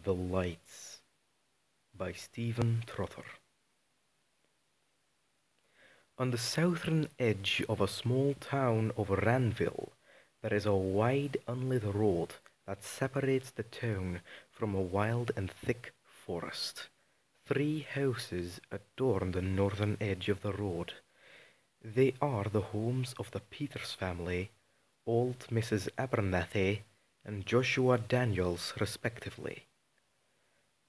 The Lights by Trotter. On the southern edge of a small town of Ranville, there is a wide unlit road that separates the town from a wild and thick forest. 3 houses adorn the northern edge of the road. They are the homes of the Peters family, old Mrs. Abernathy and Joshua Daniels respectively,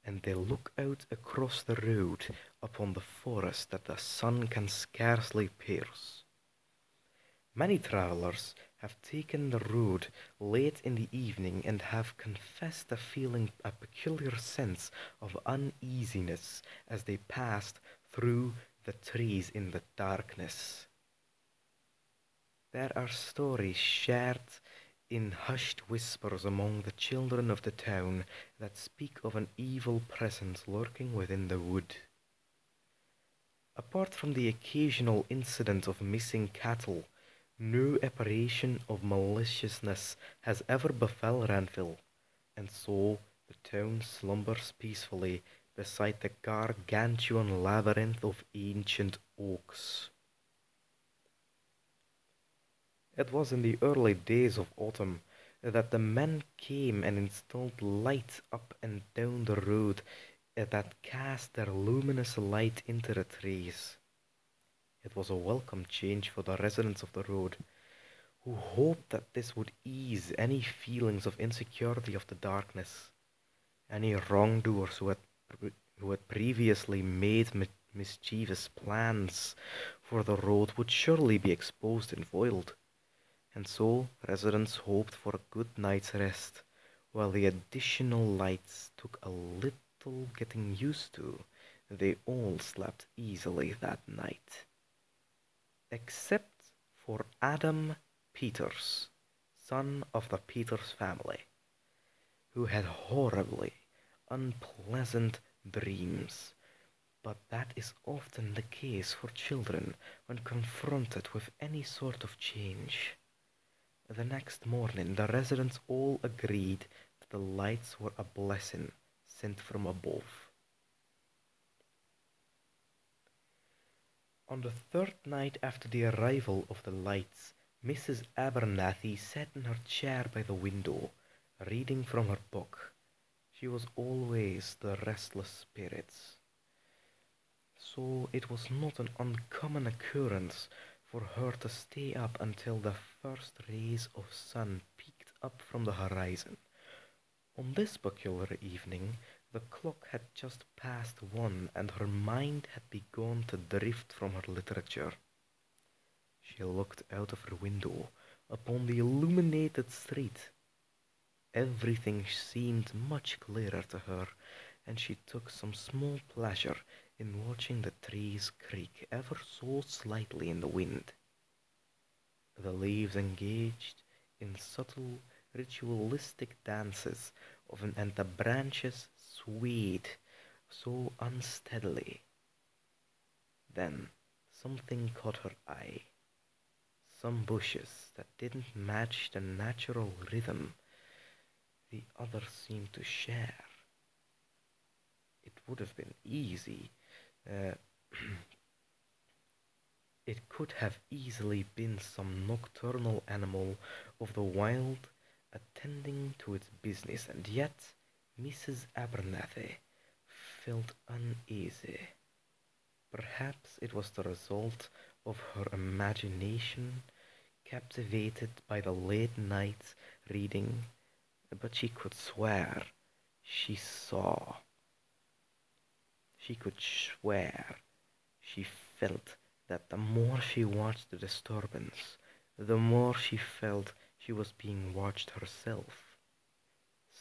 and they look out across the road upon the forest that the sun can scarcely pierce. Many travellers have taken the road late in the evening and have confessed to feeling a peculiar sense of uneasiness as they passed through the trees in the darkness. There are stories shared in hushed whispers among the children of the town that speak of an evil presence lurking within the wood. Apart from the occasional incident of missing cattle, no apparition of maliciousness has ever befell Ranville, and so the town slumbers peacefully beside the gargantuan labyrinth of ancient oaks. It was in the early days of autumn that the men came and installed lights up and down the road that cast their luminous light into the trees. It was a welcome change for the residents of the road, who hoped that this would ease any feelings of insecurity of the darkness. Any wrongdoers who had previously made mischievous plans for the road would surely be exposed and foiled. And so residents hoped for a good night's rest, while the additional lights took a little getting used to. They all slept easily that night, except for Adam Peters, son of the Peters family, who had horribly unpleasant dreams. But that is often the case for children when confronted with any sort of change. The next morning the residents all agreed that the lights were a blessing sent from above. On the 3rd night after the arrival of the lights, Mrs. Abernathy sat in her chair by the window, reading from her book. She was always the restless spirits, so it was not an uncommon occurrence for her to stay up until the first rays of sun peeked up from the horizon. On this peculiar evening the clock had just passed 1, and her mind had begun to drift from her literature. She looked out of her window upon the illuminated street. Everything seemed much clearer to her, and she took some small pleasure in watching the trees creak ever so slightly in the wind. The leaves engaged in subtle ritualistic dances and the branches swayed so unsteadily. Then something caught her eye. Some bushes that didn't match the natural rhythm the others seemed to share. It would have been easy. It could have easily been some nocturnal animal of the wild attending to its business, and yet Mrs. Abernathy felt uneasy. Perhaps it was the result of her imagination captivated by the late night reading, but she could swear she saw. She could swear she felt that the more she watched the disturbance, the more she felt she was being watched herself.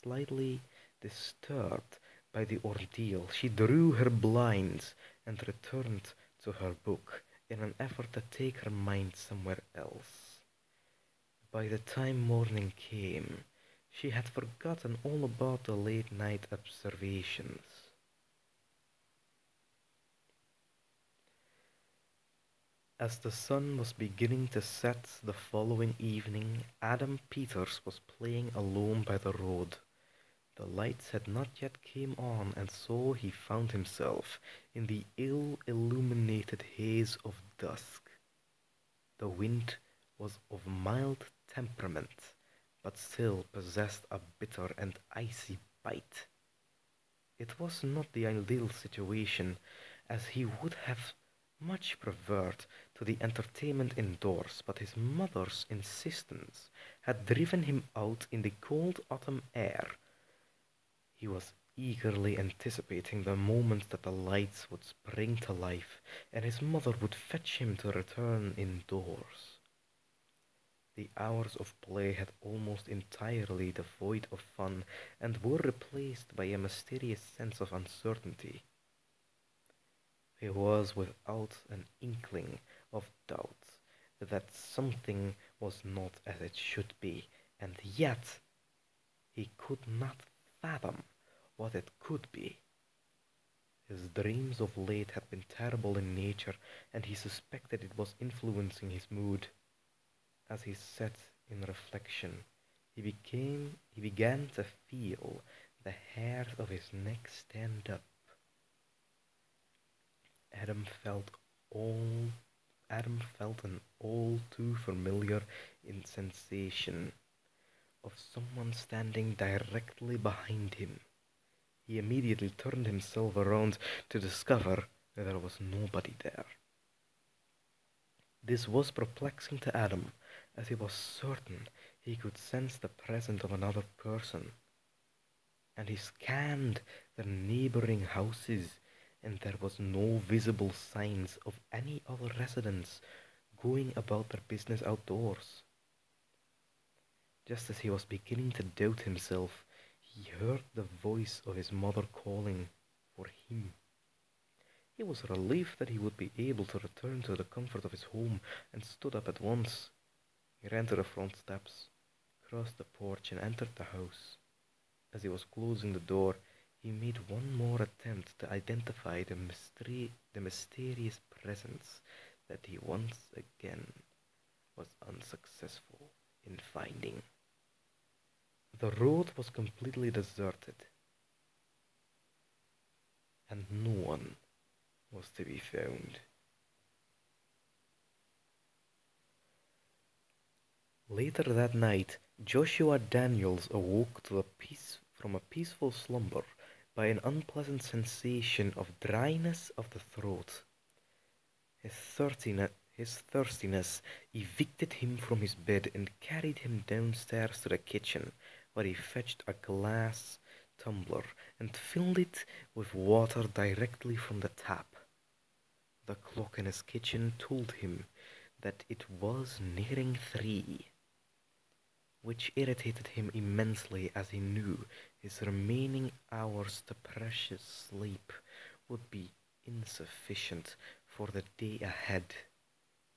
Slightly disturbed by the ordeal, she drew her blinds and returned to her book in an effort to take her mind somewhere else. By the time morning came, she had forgotten all about the late night observations. As the sun was beginning to set the following evening, Adam Peters was playing alone by the road. The lights had not yet come on, and so he found himself in the ill-illuminated haze of dusk. The wind was of mild temperament, but still possessed a bitter and icy bite. It was not the ideal situation, as he would have much preferred to the entertainment indoors, but his mother's insistence had driven him out in the cold autumn air. He was eagerly anticipating the moment that the lights would spring to life, and his mother would fetch him to return indoors. The hours of play had almost entirely devoid of fun, and were replaced by a mysterious sense of uncertainty. He was without an inkling of doubt that something was not as it should be, and yet he could not fathom what it could be. His dreams of late had been terrible in nature, and he suspected it was influencing his mood. As he sat in reflection, he began to feel the hairs of his neck stand up. Adam felt all Adam felt an all too familiar sensation of someone standing directly behind him. He immediately turned himself around to discover that there was nobody there. This was perplexing to Adam, as he was certain he could sense the presence of another person. And he scanned the neighboring houses, and there was no visible signs of any other residents going about their business outdoors. Just as he was beginning to doubt himself, he heard the voice of his mother calling for him. He was relieved that he would be able to return to the comfort of his home, and stood up at once. He ran to the front steps, crossed the porch, and entered the house. As he was closing the door, he made one more attempt to identify the mysterious presence that he once again was unsuccessful in finding. The road was completely deserted, and no one was to be found. Later that night, Joshua Daniels awoke from a peaceful slumber by an unpleasant sensation of dryness of the throat. His thirstiness evicted him from his bed and carried him downstairs to the kitchen, where he fetched a glass tumbler and filled it with water directly from the tap. The clock in his kitchen told him that it was nearing 3, which irritated him immensely, as he knew his remaining hours to precious sleep would be insufficient for the day ahead.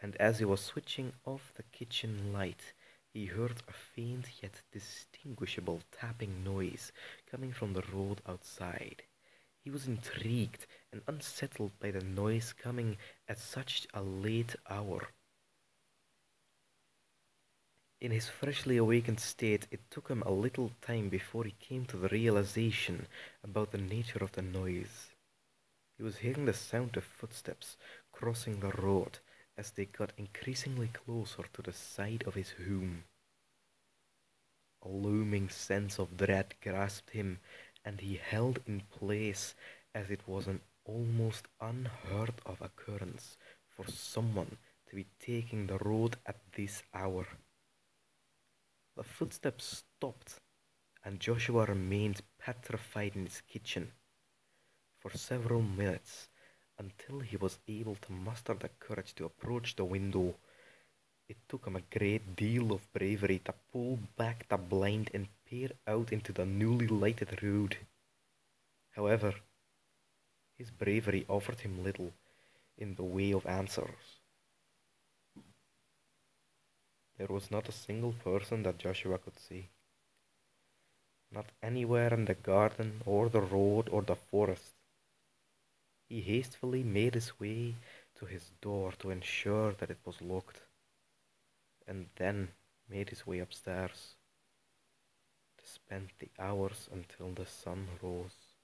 And as he was switching off the kitchen light, he heard a faint yet distinguishable tapping noise coming from the road outside. He was intrigued and unsettled by the noise coming at such a late hour. In his freshly awakened state, it took him a little time before he came to the realization about the nature of the noise. He was hearing the sound of footsteps crossing the road as they got increasingly closer to the side of his home. A looming sense of dread grasped him, and he held in place, as it was an almost unheard of occurrence for someone to be taking the road at this hour. The footsteps stopped, and Joshua remained petrified in his kitchen for several minutes, until he was able to muster the courage to approach the window. It took him a great deal of bravery to pull back the blind and peer out into the newly lighted road. However, his bravery offered him little in the way of answers. There was not a single person that Joshua could see. Not anywhere in the garden, or the road, or the forest. He hastily made his way to his door to ensure that it was locked, and then made his way upstairs. The spent the hours until the sun rose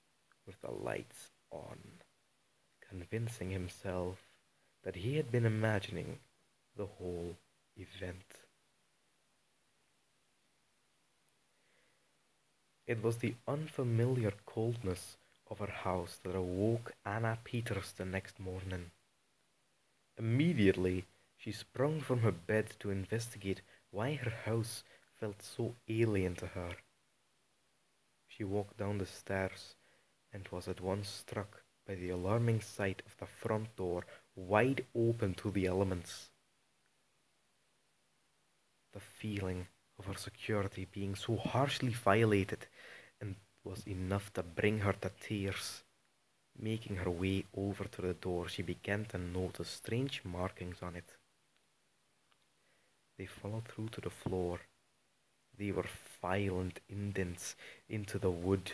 with the lights on, convincing himself that he had been imagining the whole event. It was the unfamiliar coldness of her house that awoke Anna Peters the next morning. Immediately, she sprung from her bed to investigate why her house felt so alien to her. She walked down the stairs and was at once struck by the alarming sight of the front door wide open to the elements. The feeling of her security being so harshly violated and was enough to bring her to tears. Making her way over to the door, she began to notice strange markings on it. They followed through to the floor. They were violent indents into the wood,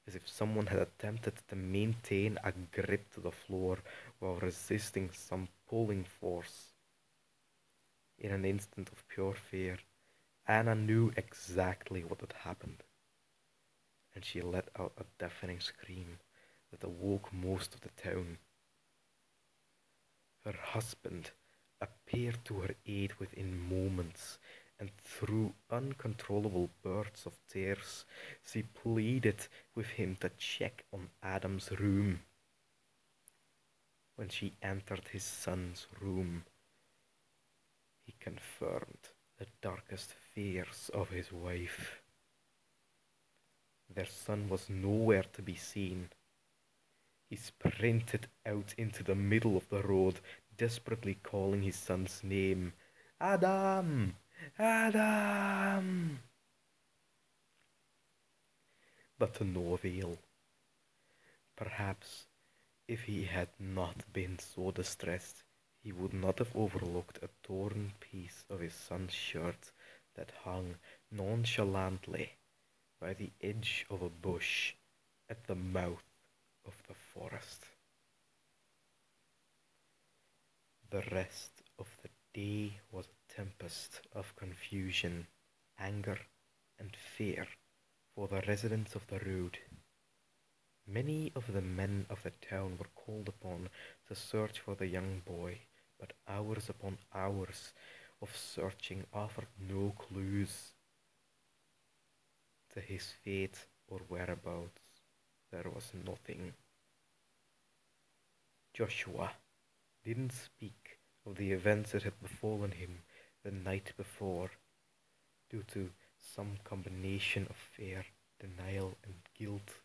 as if someone had attempted to maintain a grip to the floor while resisting some pulling force. In an instant of pure fear, Anna knew exactly what had happened, and she let out a deafening scream that awoke most of the town. Her husband appeared to her aid within moments, and through uncontrollable bursts of tears, she pleaded with him to check on Adam's room. When she entered his son's room, he confirmed the darkest fears of his wife. Their son was nowhere to be seen. He sprinted out into the middle of the road, desperately calling his son's name. Adam! Adam! But to no avail. Perhaps if he had not been so distressed, he would not have overlooked a torn piece of his son's shirt that hung nonchalantly by the edge of a bush at the mouth of the forest. The rest of the day was a tempest of confusion, anger, and fear for the residents of the road. Many of the men of the town were called upon to search for the young boy, but hours upon hours of searching offered no clues to his fate or whereabouts. There was nothing. Joshua didn't speak of the events that had befallen him the night before, due to some combination of fear, denial, and guilt.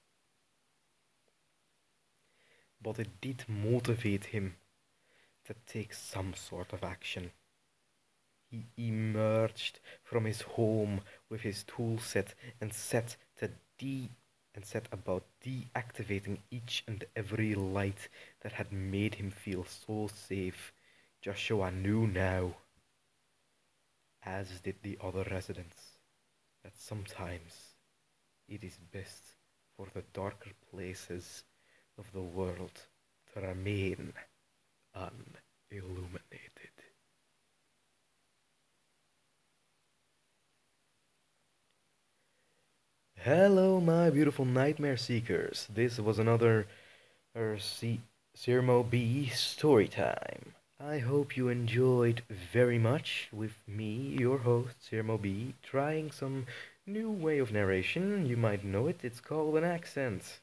But it did motivate him to take some sort of action. He emerged from his home with his tool set and set about deactivating each and every light that had made him feel so safe. Joshua knew now, as did the other residents, that sometimes it is best for the darker places of the world to remain unilluminated. Hello, my beautiful nightmare seekers. This was another Sirrmo B story time. I hope you enjoyed very much with me, your host, Sirrmo B, trying some new way of narration. You might know it. It's called an accent.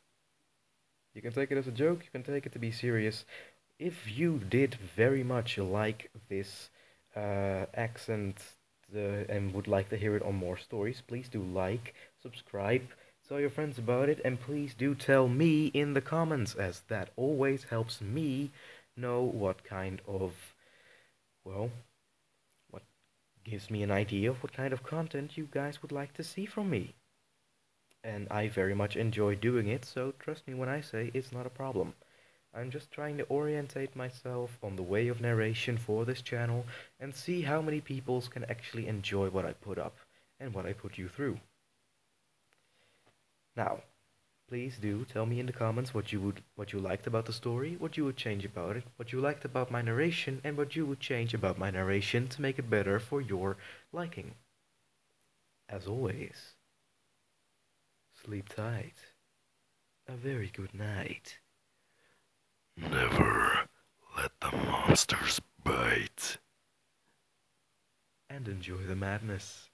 You can take it as a joke, you can take it to be serious. If you did very much like this accent and would like to hear it on more stories, please do like, subscribe, tell your friends about it, and please do tell me in the comments, as that always helps me know what kind of, well, what gives me an idea of what kind of content you guys would like to see from me. And I very much enjoy doing it, so trust me when I say it's not a problem. I'm just trying to orientate myself on the way of narration for this channel and see how many people can actually enjoy what I put up and what I put you through. Now, please do tell me in the comments what you liked about the story, what you would change about it, what you liked about my narration, and what you would change about my narration to make it better for your liking. As always, Sleep tight. A very good night. Never let the monsters bite. And enjoy the madness.